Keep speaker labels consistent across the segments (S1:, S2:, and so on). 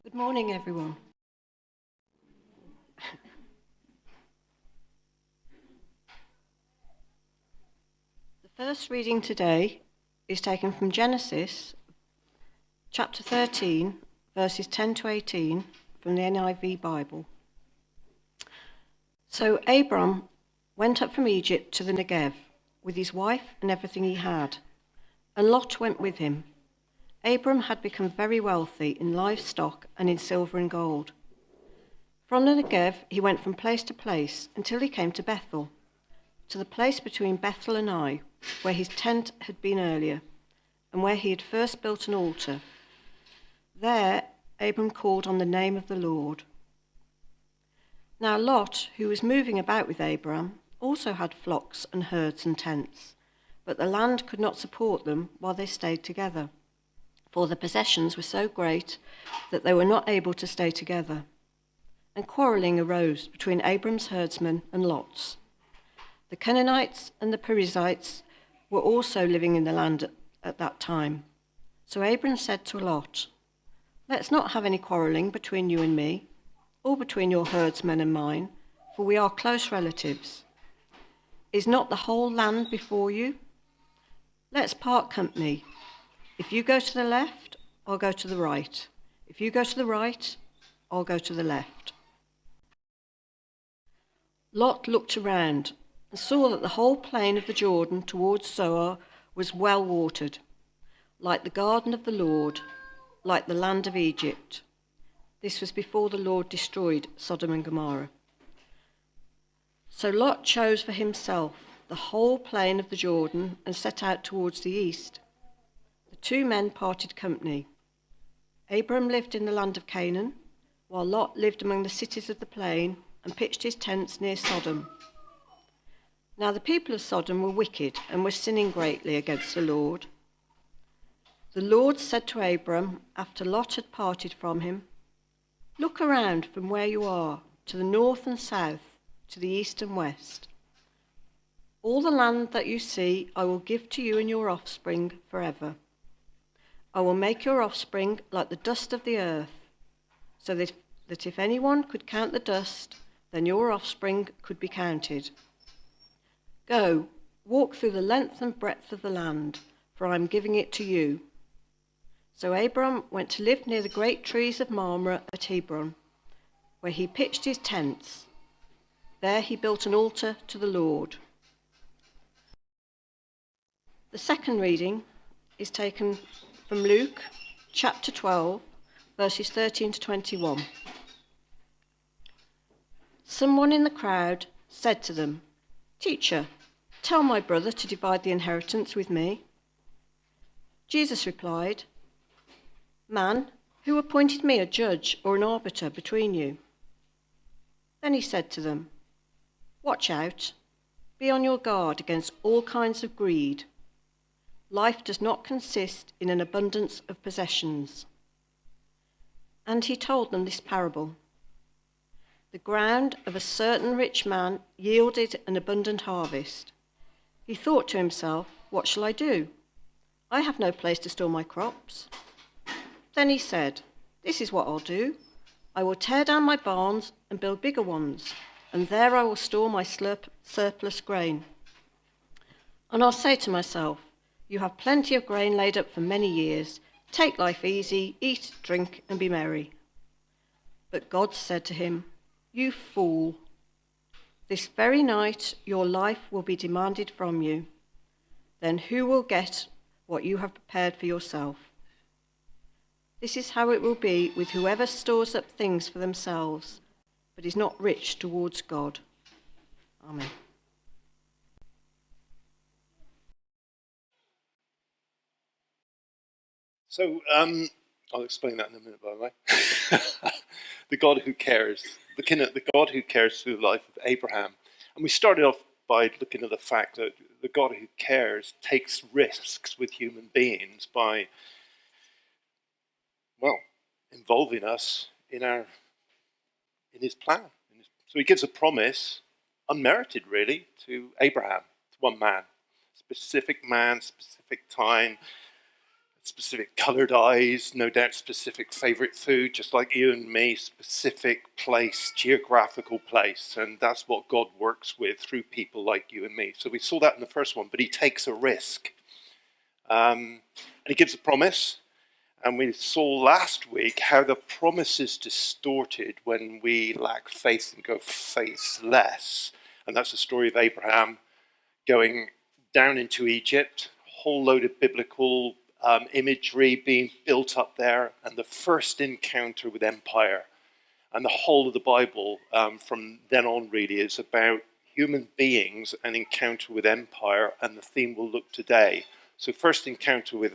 S1: Good morning, everyone. The first reading today is taken from Genesis, chapter 13, verses 10 to 18, from the NIV Bible. So Abram went up from Egypt to the Negev with his wife and everything he had, and Lot went with him. Abram had become very wealthy in livestock and in silver and gold. From the Negev he went from place to place until he came to Bethel, to the place between Bethel and Ai, where his tent had been earlier, and where he had first built an altar. There Abram called on the name of the Lord. Now Lot, who was moving about with Abram, also had flocks and herds and tents, but the land could not support them while they stayed together, for the possessions were so great that they were not able to stay together. And quarrelling arose between Abram's herdsmen and Lot's. The Canaanites and the Perizzites were also living in the land at that time. So Abram said to Lot, "Let's not have any quarrelling between you and me, or between your herdsmen and mine, for we are close relatives. Is not the whole land before you? Let's part company. If you go to the left, I'll go to the right. If you go to the right, I'll go to the left." Lot looked around and saw that the whole plain of the Jordan towards Zoar was well watered, like the garden of the Lord, like the land of Egypt. This was before the Lord destroyed Sodom and Gomorrah. So Lot chose for himself the whole plain of the Jordan and set out towards the east. The two men parted company. Abram lived in the land of Canaan, while Lot lived among the cities of the plain and pitched his tents near Sodom. Now the people of Sodom were wicked and were sinning greatly against the Lord. The Lord said to Abram, after Lot had parted from him, "Look around from where you are, to the north and south, to the east and west. All the land that you see I will give to you and your offspring forever. I will make your offspring like the dust of the earth, so that if anyone could count the dust, then your offspring could be counted. Go, walk through the length and breadth of the land, for I am giving it to you." So Abram went to live near the great trees of Mamre at Hebron, where he pitched his tents. There he built an altar to the Lord. The second reading is taken from Luke chapter 12, verses 13 to 21. Someone in the crowd said to them, "Teacher, tell my brother to divide the inheritance with me." Jesus replied, "Man, who appointed me a judge or an arbiter between you?" Then he said to them, "Watch out. Be on your guard against all kinds of greed. Life does not consist in an abundance of possessions." And he told them this parable. The ground of a certain rich man yielded an abundant harvest. He thought to himself, "What shall I do? I have no place to store my crops." Then he said, "This is what I'll do. I will tear down my barns and build bigger ones, and there I will store my surplus grain. And I'll say to myself, you have plenty of grain laid up for many years. Take life easy, eat, drink, and be merry." But God said to him, "You fool. This very night your life will be demanded from you. Then who will get what you have prepared for yourself? This is how it will be with whoever stores up things for themselves, but is not rich towards God." Amen.
S2: So I'll explain that in a minute, by the way. The God who cares, the God who cares through the life of Abraham. And we started off by looking at the fact that the God who cares takes risks with human beings by, well, involving us in his plan. So he gives a promise, unmerited really, to Abraham, to one man, specific time, specific coloured eyes, no doubt specific favourite food, just like you and me, specific place, geographical place. And that's what God works with through people like you and me. So we saw that in the first one, but he takes a risk. And he gives a promise. And we saw last week how the promise is distorted when we lack faith and go faithless. And that's the story of Abraham going down into Egypt, a whole load of biblical imagery being built up there, and the first encounter with empire. And the whole of the Bible from then on really is about human beings and encounter with empire, and the theme we'll look today. So first encounter with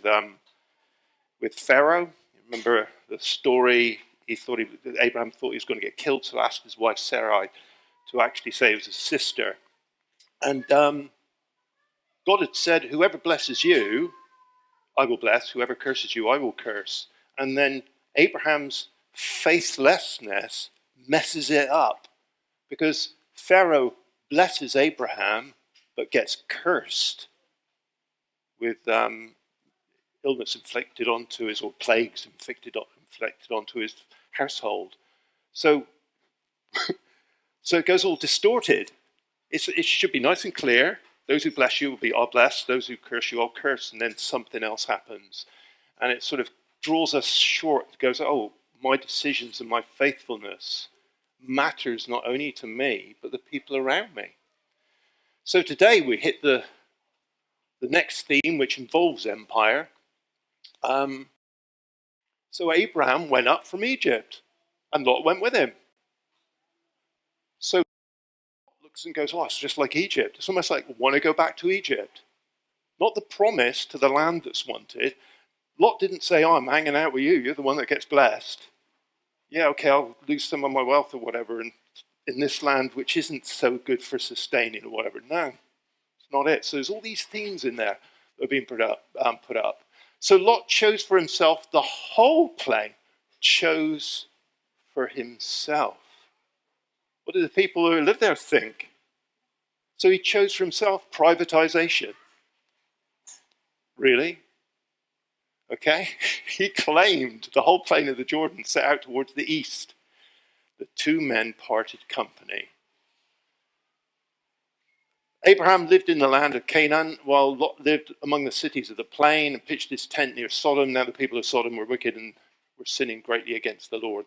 S2: Pharaoh. Remember the story? Abraham thought he was going to get killed, so asked his wife Sarai to actually say it was his sister. And God had said, whoever blesses you, I will bless. Whoever curses you, I will curse. And then Abraham's faithlessness messes it up, because Pharaoh blesses Abraham but gets cursed with illness inflicted onto his, or plagues inflicted onto his household. So it goes all distorted. It should be nice and clear. Those who bless you will be, I'll bless. Those who curse you, I'll curse. And then something else happens. And it sort of draws us short. It goes, oh, my decisions and my faithfulness matters not only to me, but the people around me. So today we hit the next theme, which involves empire. So Abraham went up from Egypt, and Lot went with him. So looks and goes, oh, it's just like Egypt. It's almost like, want to go back to Egypt. Not the promise to the land that's wanted. Lot didn't say, oh, I'm hanging out with you. You're the one that gets blessed. Yeah, okay, I'll lose some of my wealth or whatever in this land, which isn't so good for sustaining or whatever. No, it's not it. So there's all these themes in there that are being put up. So Lot chose for himself the whole plain, chose for himself. What do the people who live there think? So he chose for himself privatization. Really? Okay. He claimed the whole plain of the Jordan, set out towards the east. The two men parted company. Abraham lived in the land of Canaan, while Lot lived among the cities of the plain and pitched his tent near Sodom. Now the people of Sodom were wicked and were sinning greatly against the Lord.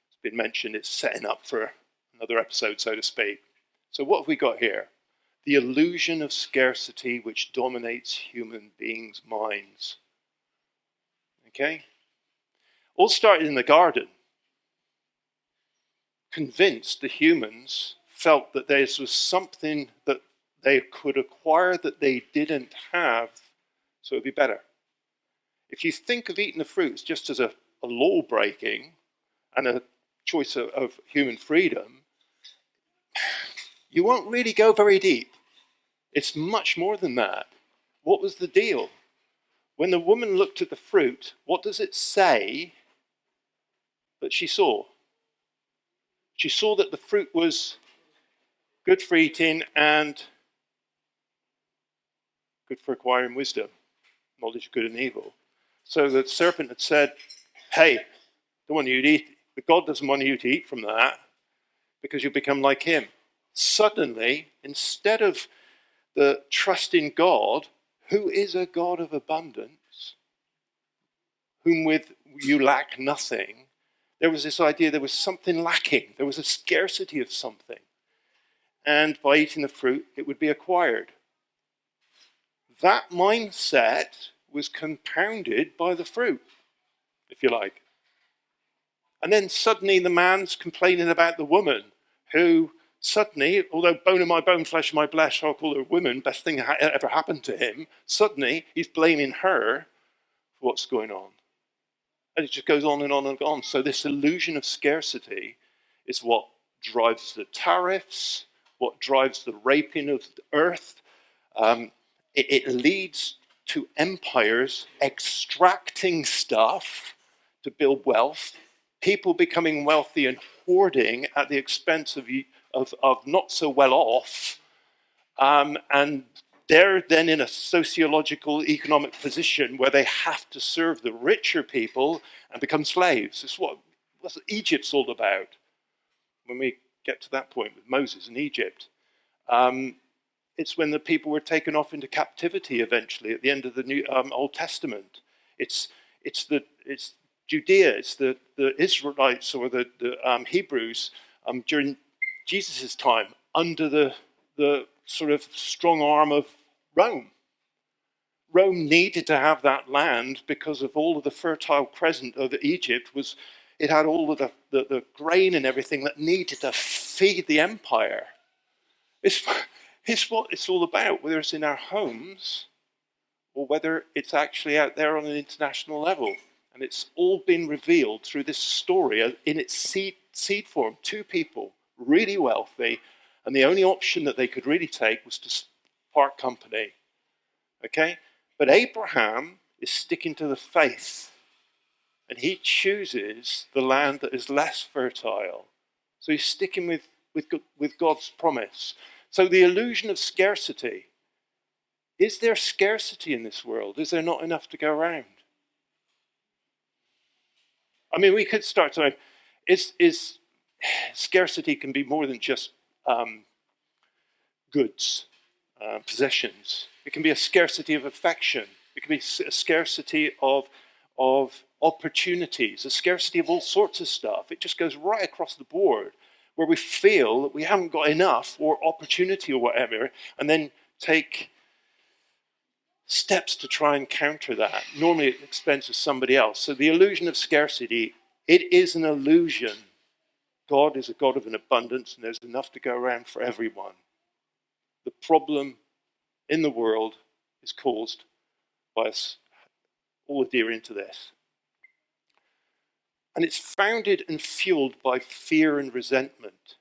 S2: It's been mentioned, it's setting up for another episode, so to speak. So what have we got here? The illusion of scarcity which dominates human beings' minds. Okay? All started in the garden. Convinced the humans felt that there was something that they could acquire that they didn't have, so it would be better. If you think of eating the fruits just as a law breaking and a choice of human freedom, you won't really go very deep. It's much more than that. What was the deal? When the woman looked at the fruit, what does it say that she saw? She saw that the fruit was good for eating and good for acquiring wisdom, knowledge of good and evil. So the serpent had said, hey, don't want you to eat, but God doesn't want you to eat from that because you'll become like him. Suddenly, instead of the trust in God, who is a God of abundance, whom with you lack nothing, there was this idea there was something lacking. There was a scarcity of something. And by eating the fruit, it would be acquired. That mindset was compounded by the fruit, if you like. And then suddenly the man's complaining about the woman, who suddenly, although bone of my bone, flesh of my flesh, I'll call her a woman, best thing that ever happened to him, suddenly he's blaming her for what's going on. And it just goes on and on and on. So this illusion of scarcity is what drives the tariffs, what drives the raping of the earth. It leads to empires extracting stuff to build wealth, people becoming wealthy and hoarding at the expense of not so well off, and they're then in a sociological, economic position where they have to serve the richer people and become slaves. It's what Egypt's all about when we get to that point with Moses in Egypt. It's when the people were taken off into captivity eventually at the end of the New Old Testament. It's Judea, it's the Israelites or the Hebrews during Jesus' time under the sort of strong arm of Rome. Rome needed to have that land because of all of the fertile crescent of Egypt. It had all of the grain and everything that needed to feed the empire. It's what it's all about, whether it's in our homes or whether it's actually out there on an international level. And it's all been revealed through this story in its seed form. Two people, really wealthy, and the only option that they could really take was to part company. Okay? But Abraham is sticking to the faith, and he chooses the land that is less fertile. So he's sticking with God's promise. So the illusion of scarcity. Is there scarcity in this world? Is there not enough to go around? I mean, we could start to is scarcity can be more than just goods, possessions. It can be a scarcity of affection. It can be a scarcity of opportunities, a scarcity of all sorts of stuff. It just goes right across the board where we feel that we haven't got enough or opportunity or whatever, and then take steps to try and counter that, normally at the expense of somebody else. So the illusion of scarcity, it is an illusion. God is a God of an abundance, and there's enough to go around for everyone. The problem in the world is caused by us all adhering to this. And it's founded and fueled by fear and resentment.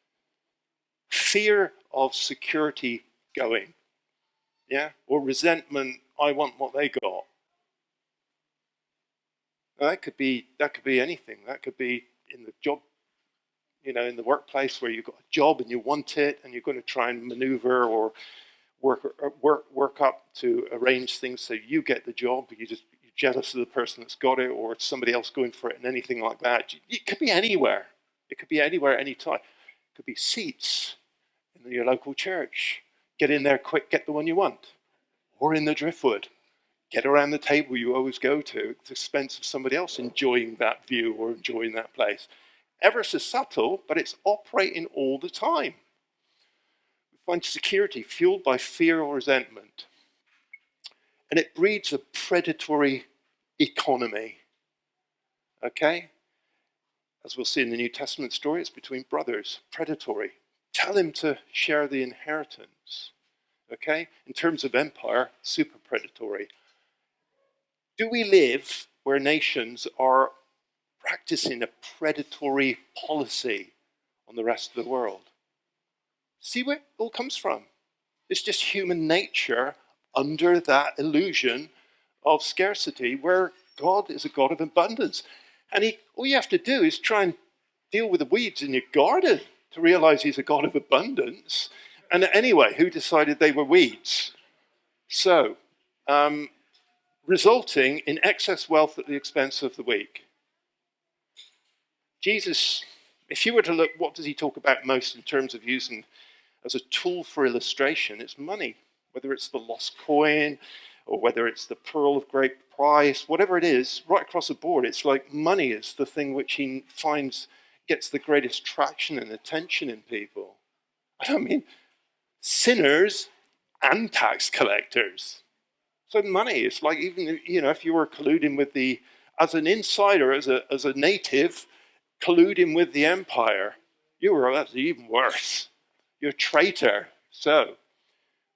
S2: Fear of security going. Yeah? Or resentment, I want what they got. Now, that could be anything. That could be in the job, in the workplace where you've got a job and you want it and you're going to try and maneuver or work up to arrange things so you get the job, but you're jealous of the person that's got it, or it's somebody else going for it and anything like that. It could be anywhere. It could be anywhere, anytime. It could be seats in your local church. Get in there quick, get the one you want. Or in the driftwood. Get around the table you always go to at the expense of somebody else enjoying that view or enjoying that place. Ever so subtle, but it's operating all the time. We find security fueled by fear or resentment. And it breeds a predatory economy. Okay? As we'll see in the New Testament story, it's between brothers. Predatory. Tell him to share the inheritance. Okay? In terms of empire, super predatory. Do we live where nations are practicing a predatory policy on the rest of the world? See where it all comes from. It's just human nature under that illusion of scarcity, where God is a God of abundance. And all you have to do is try and deal with the weeds in your garden to realize he's a God of abundance. And anyway, who decided they were weeds? So, resulting in excess wealth at the expense of the weak. Jesus, if you were to look, what does he talk about most in terms of using as a tool for illustration? It's money, whether it's the lost coin or whether it's the pearl of great price, whatever it is, right across the board, it's like money is the thing which he finds gets the greatest traction and attention in people. I don't mean sinners and tax collectors. So money, it's like even, if you were colluding with as an insider, as a native, colluding with the empire, that's even worse. You're a traitor. So,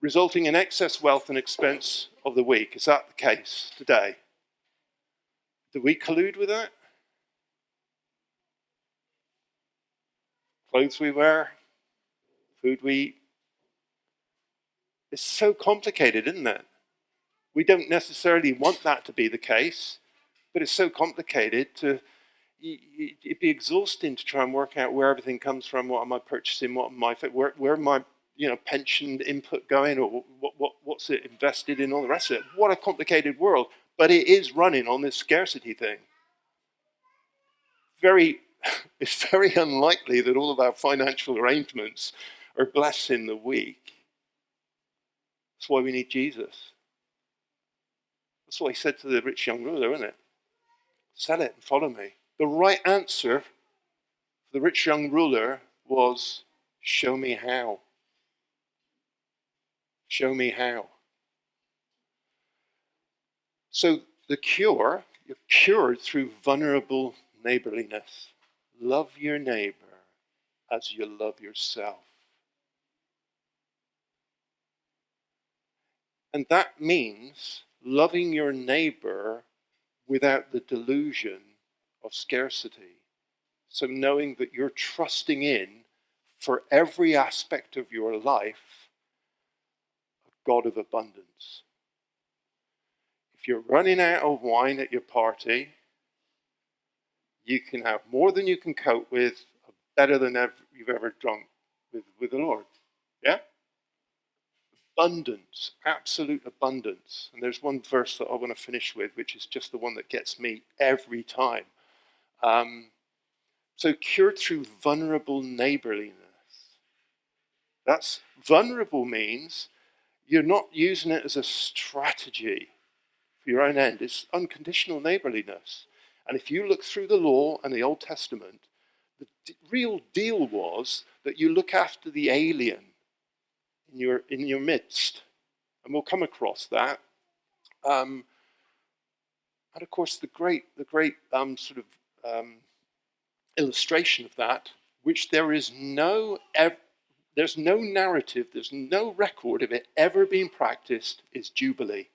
S2: resulting in excess wealth and expense of the weak. Is that the case today? Do we collude with that? Clothes we wear, food we eat. It's so complicated, isn't it? We don't necessarily want that to be the case, but it's so complicated it'd be exhausting to try and work out where everything comes from, what am I purchasing, what am I, where am I, pension input going, or what's it invested in, all the rest of it. What a complicated world. But it is running on this scarcity thing. It's very unlikely that all of our financial arrangements are blessing the weak. That's why we need Jesus. That's what he said to the rich young ruler, isn't it? Sell it and follow me. The right answer for the rich young ruler was, show me how. Show me how. So the cure, you're cured through vulnerable neighborliness. Love your neighbor as you love yourself. And that means loving your neighbor without the delusion of scarcity. So knowing that you're trusting in, for every aspect of your life, a God of abundance. If you're running out of wine at your party, you can have more than you can cope with, better than you've ever drunk with the Lord. Yeah? Abundance, absolute abundance. And there's one verse that I want to finish with, which is just the one that gets me every time. So cured through vulnerable neighborliness. That's vulnerable means you're not using it as a strategy for your own end. It's unconditional neighborliness. And if you look through the law and the Old Testament, the real deal was that you look after the alien in your midst. And we'll come across that. And of course, the great illustration of that, which there's no narrative, there's no record of it ever being practiced, is Jubilee.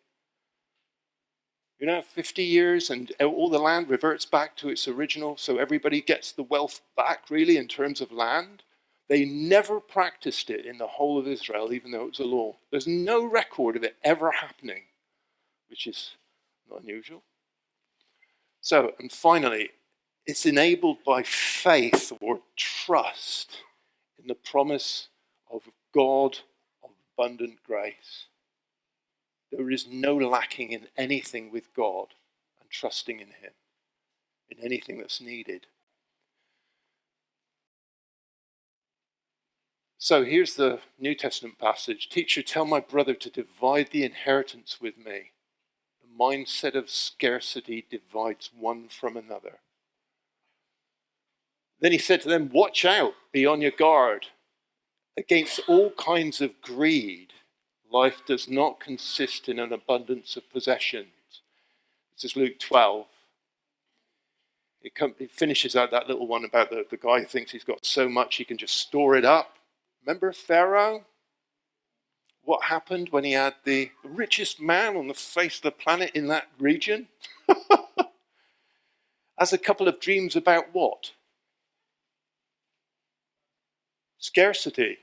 S2: 50 years and all the land reverts back to its original, so everybody gets the wealth back, really, in terms of land. They never practiced it in the whole of Israel, even though it was a law. There's no record of it ever happening, which is not unusual. So, and finally, it's enabled by faith or trust in the promise of God of abundant grace. There is no lacking in anything with God and trusting in him, in anything that's needed. So here's the New Testament passage. Teacher, tell my brother to divide the inheritance with me. The mindset of scarcity divides one from another. Then he said to them, watch out, be on your guard against all kinds of greed. Life does not consist in an abundance of possessions. This is Luke 12. It finishes out that little one about the guy who thinks he's got so much he can just store it up. Remember Pharaoh? What happened when he had the richest man on the face of the planet in that region? Has a couple of dreams about what? Scarcity.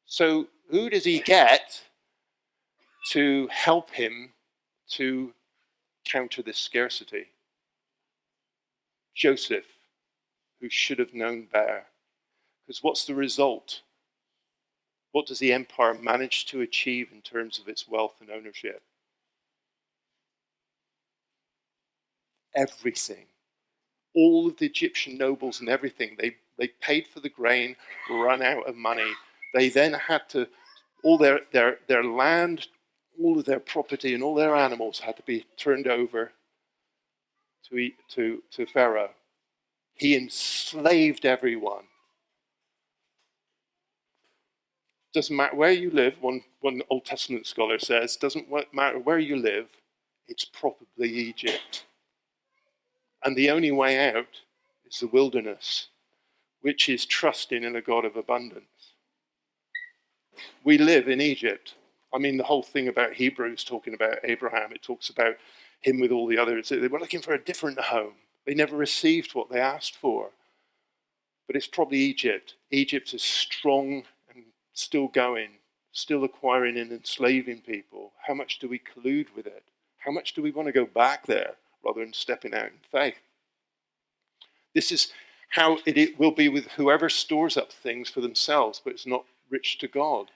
S2: So who does he get to help him to counter this scarcity? Joseph, who should have known better. Because what's the result? What does the empire manage to achieve in terms of its wealth and ownership? Everything. All of the Egyptian nobles and everything, they paid for the grain, ran out of money. They then had to, all their land, all of their property and all their animals had to be turned over to Pharaoh. He enslaved everyone. Doesn't matter where you live, one Old Testament scholar says, doesn't matter where you live, it's probably Egypt. And the only way out is the wilderness, which is trusting in a God of abundance. We live in Egypt. I mean, the whole thing about Hebrews talking about Abraham, it talks about him with all the others. They were looking for a different home. They never received what they asked for. But it's probably Egypt. Egypt is strong and still going, still acquiring and enslaving people. How much do we collude with it? How much do we want to go back there rather than stepping out in faith? This is how it will be with whoever stores up things for themselves but is not rich to God.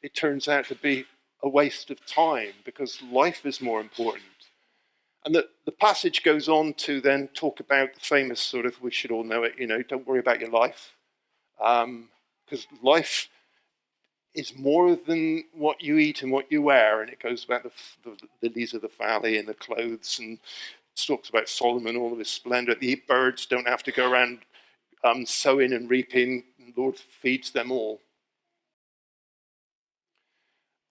S2: It turns out to be a waste of time because life is more important. And the passage goes on to then talk about the famous sort of, we should all know it, don't worry about your life. Because life is more than what you eat and what you wear. And it goes about the lilies of the valley and the clothes, and talks about Solomon, all of his splendor. The birds don't have to go around sowing and reaping. The Lord feeds them all.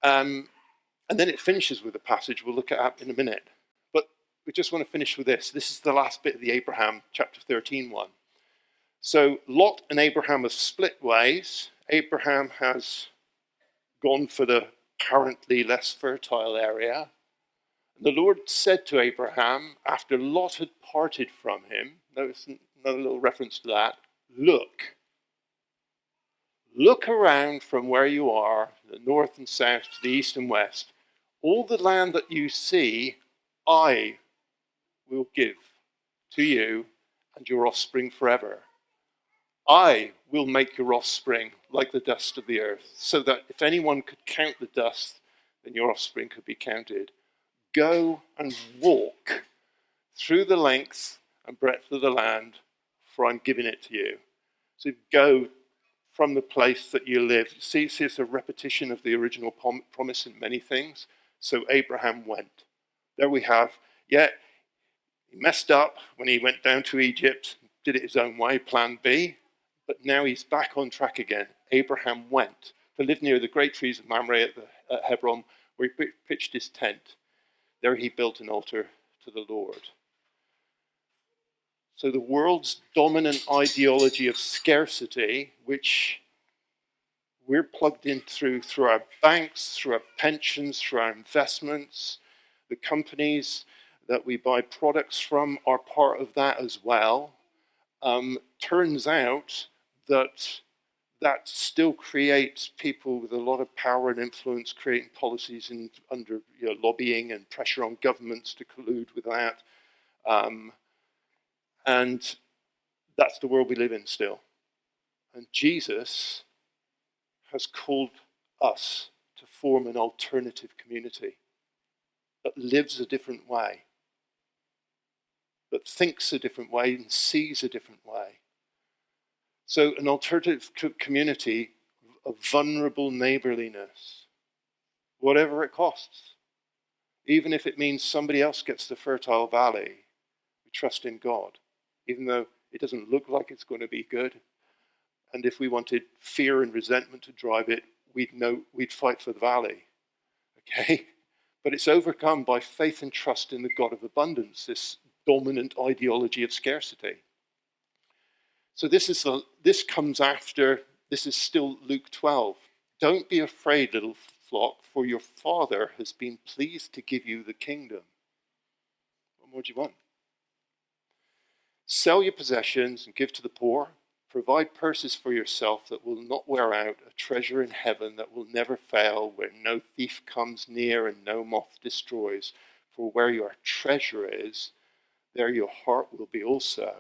S2: And then it finishes with a passage we'll look at in a minute. But we just want to finish with this. This is the last bit of the Abraham chapter 13 one. So Lot and Abraham have split ways. Abraham has gone for the currently less fertile area. The Lord said to Abraham, after Lot had parted from him, notice another little reference to that, look around from where you are, the north and south to the east and west. All the land that you see, I will give to you and your offspring forever. I will make your offspring like the dust of the earth, so that if anyone could count the dust, then your offspring could be counted. Go and walk through the length and breadth of the land, for I'm giving it to you. So go from the place that you live. See, it's a repetition of the original promise in many things. So Abraham went. There we have, he messed up when he went down to Egypt, did it his own way, plan B. But now he's back on track again. Abraham went to live near the great trees of Mamre at Hebron, where he pitched his tent. There he built an altar to the Lord. So the world's dominant ideology of scarcity, which we're plugged in through our banks, through our pensions, through our investments, the companies that we buy products from are part of that as well. Turns out that still creates people with a lot of power and influence creating policies and under lobbying and pressure on governments to collude with that. And that's the world we live in still. And Jesus has called us to form an alternative community that lives a different way, that thinks a different way and sees a different way. So an alternative community of vulnerable neighborliness, whatever it costs. Even if it means somebody else gets the fertile valley, we trust in God, even though it doesn't look like it's going to be good. And if we wanted fear and resentment to drive it, we'd fight for the valley. Okay? But it's overcome by faith and trust in the God of abundance, this dominant ideology of scarcity. So this comes after, this is still Luke 12. Don't be afraid, little flock, for your Father has been pleased to give you the kingdom. What more do you want? Sell your possessions and give to the poor. Provide purses for yourself that will not wear out, a treasure in heaven that will never fail, where no thief comes near and no moth destroys. For where your treasure is, there your heart will be also.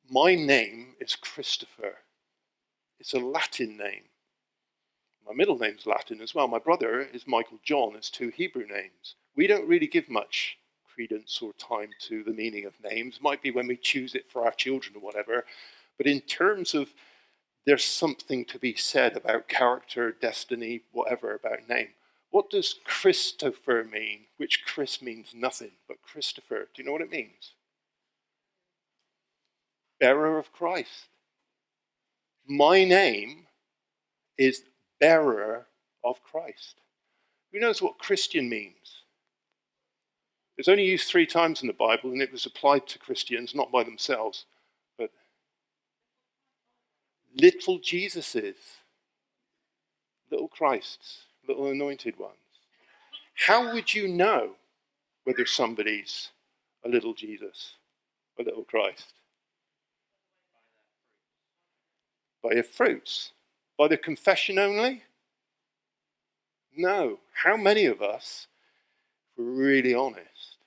S2: My name is Christopher. It's a Latin name. My middle name's Latin as well. My brother is Michael John. It's two Hebrew names. We don't really give much credence or time to the meaning of names. Might be when we choose it for our children or whatever. But in terms of there's something to be said about character, destiny, whatever about name. What does Christopher mean? Which Chris means nothing, but Christopher. Do you know what it means? Bearer of Christ. My name is bearer of Christ. Who knows what Christian means? It's only used 3 times in the Bible, and it was applied to Christians, not by themselves, but little Jesuses, little Christs, little anointed ones. How would you know whether somebody's a little Jesus, a little Christ? By their fruits. By their confession only? No. How many of us, if we're really honest,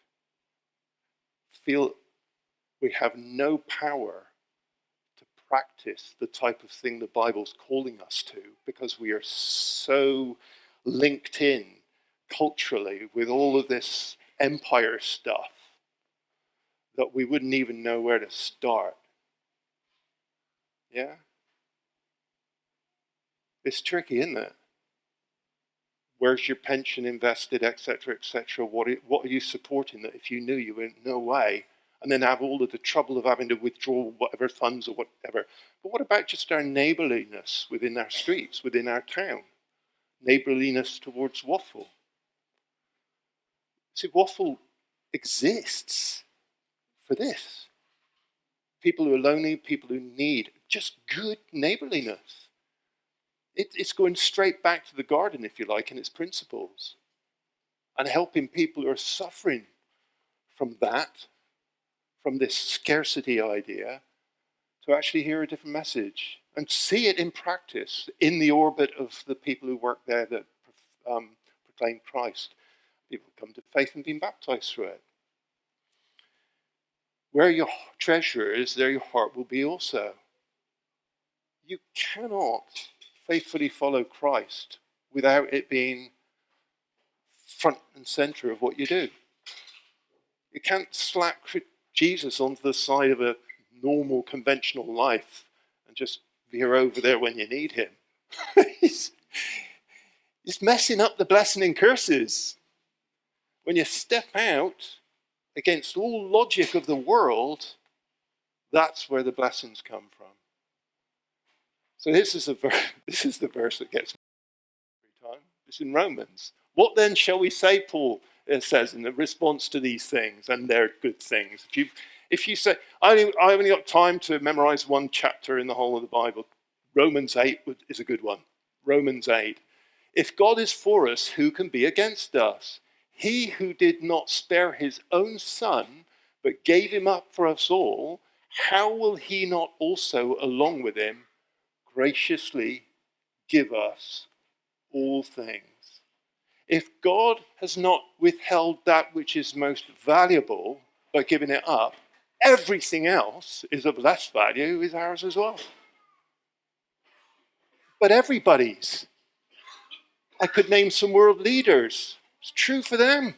S2: feel We have no power to practice the type of thing the Bible's calling us to because we are so linked in culturally with all of this empire stuff that we wouldn't even know where to start. Yeah? It's tricky, isn't it? Where's your pension invested, etc., etc.? What are you supporting that if you knew you were in no way, and then have all of the trouble of having to withdraw whatever funds or whatever? But what about just our neighbourliness within our streets, within our town? Neighbourliness towards Waffle. See, Waffle exists for this. People who are lonely, people who need just good neighbourliness. It's going straight back to the garden, if you like, in its principles, and helping people who are suffering from that, from this scarcity idea, to actually hear a different message and see it in practice in the orbit of the people who work there that proclaim Christ. People come to faith and been baptized through it. Where your treasure is, there your heart will be also. You cannot faithfully follow Christ without it being front and center of what you do. You can't slap Jesus onto the side of a normal, conventional life and just veer over there when you need him. he's messing up the blessing and curses. When you step out against all logic of the world, that's where the blessings come from. So this is the verse that gets me every time. It's in Romans. What then shall we say, Paul says, in the response to these things, and they're good things. If you say, I only got time to memorize one chapter in the whole of the Bible, Romans 8 is a good one. Romans 8. If God is for us, who can be against us? He who did not spare his own son, but gave him up for us all, how will he not also, along with him, graciously give us all things? If God has not withheld that which is most valuable by giving it up, everything else is of less value, is ours as well. But everybody's. I could name some world leaders. It's true for them.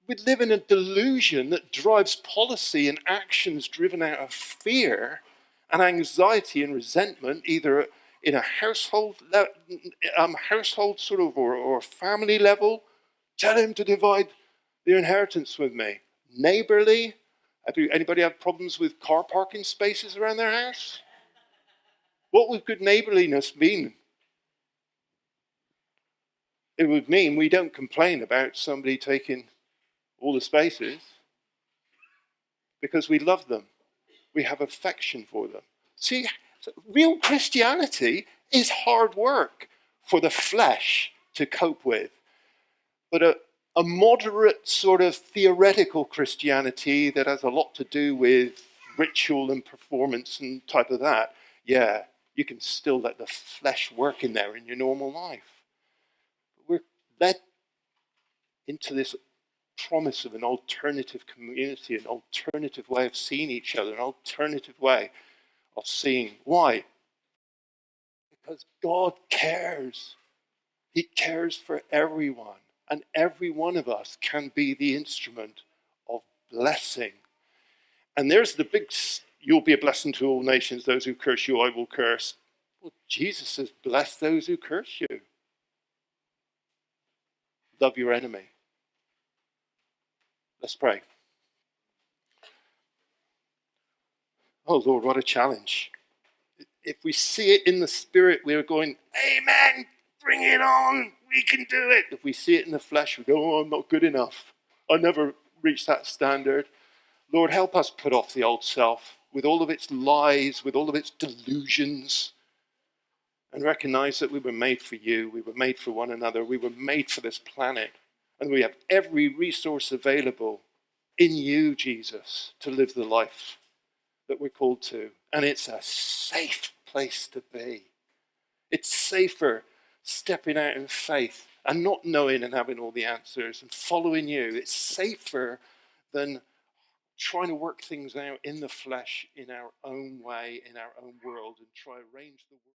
S2: We live in a delusion that drives policy and actions driven out of fear and anxiety and resentment, either in a household sort of or family level. Tell him to divide the inheritance with me. Neighborly. Anybody have problems with car parking spaces around their house? What would good neighborliness mean? It would mean we don't complain about somebody taking all the spaces because we love them. We have affection for them. See, real Christianity is hard work for the flesh to cope with. But a moderate sort of theoretical Christianity that has a lot to do with ritual and performance and type of that, yeah, you can still let the flesh work in there in your normal life. We're led into this promise of an alternative community, an alternative way of seeing each other, an alternative way of seeing. Why? Because God cares. He cares for everyone. And every one of us can be the instrument of blessing. And there's the big, you'll be a blessing to all nations. Those who curse you, I will curse. Well, Jesus says, bless those who curse you. Love your enemy. Let's pray. Oh, Lord, what a challenge. If we see it in the spirit, we're going, amen, bring it on, we can do it. If we see it in the flesh, we go, oh, I'm not good enough. I never reached that standard. Lord, help us put off the old self with all of its lies, with all of its delusions, and recognize that we were made for you, we were made for one another, we were made for this planet, and we have every resource available in you, Jesus, to live the life that we're called to. And it's a safe place to be. It's safer stepping out in faith and not knowing and having all the answers and following you. It's safer than trying to work things out in the flesh, in our own way, in our own world, and try to arrange the world.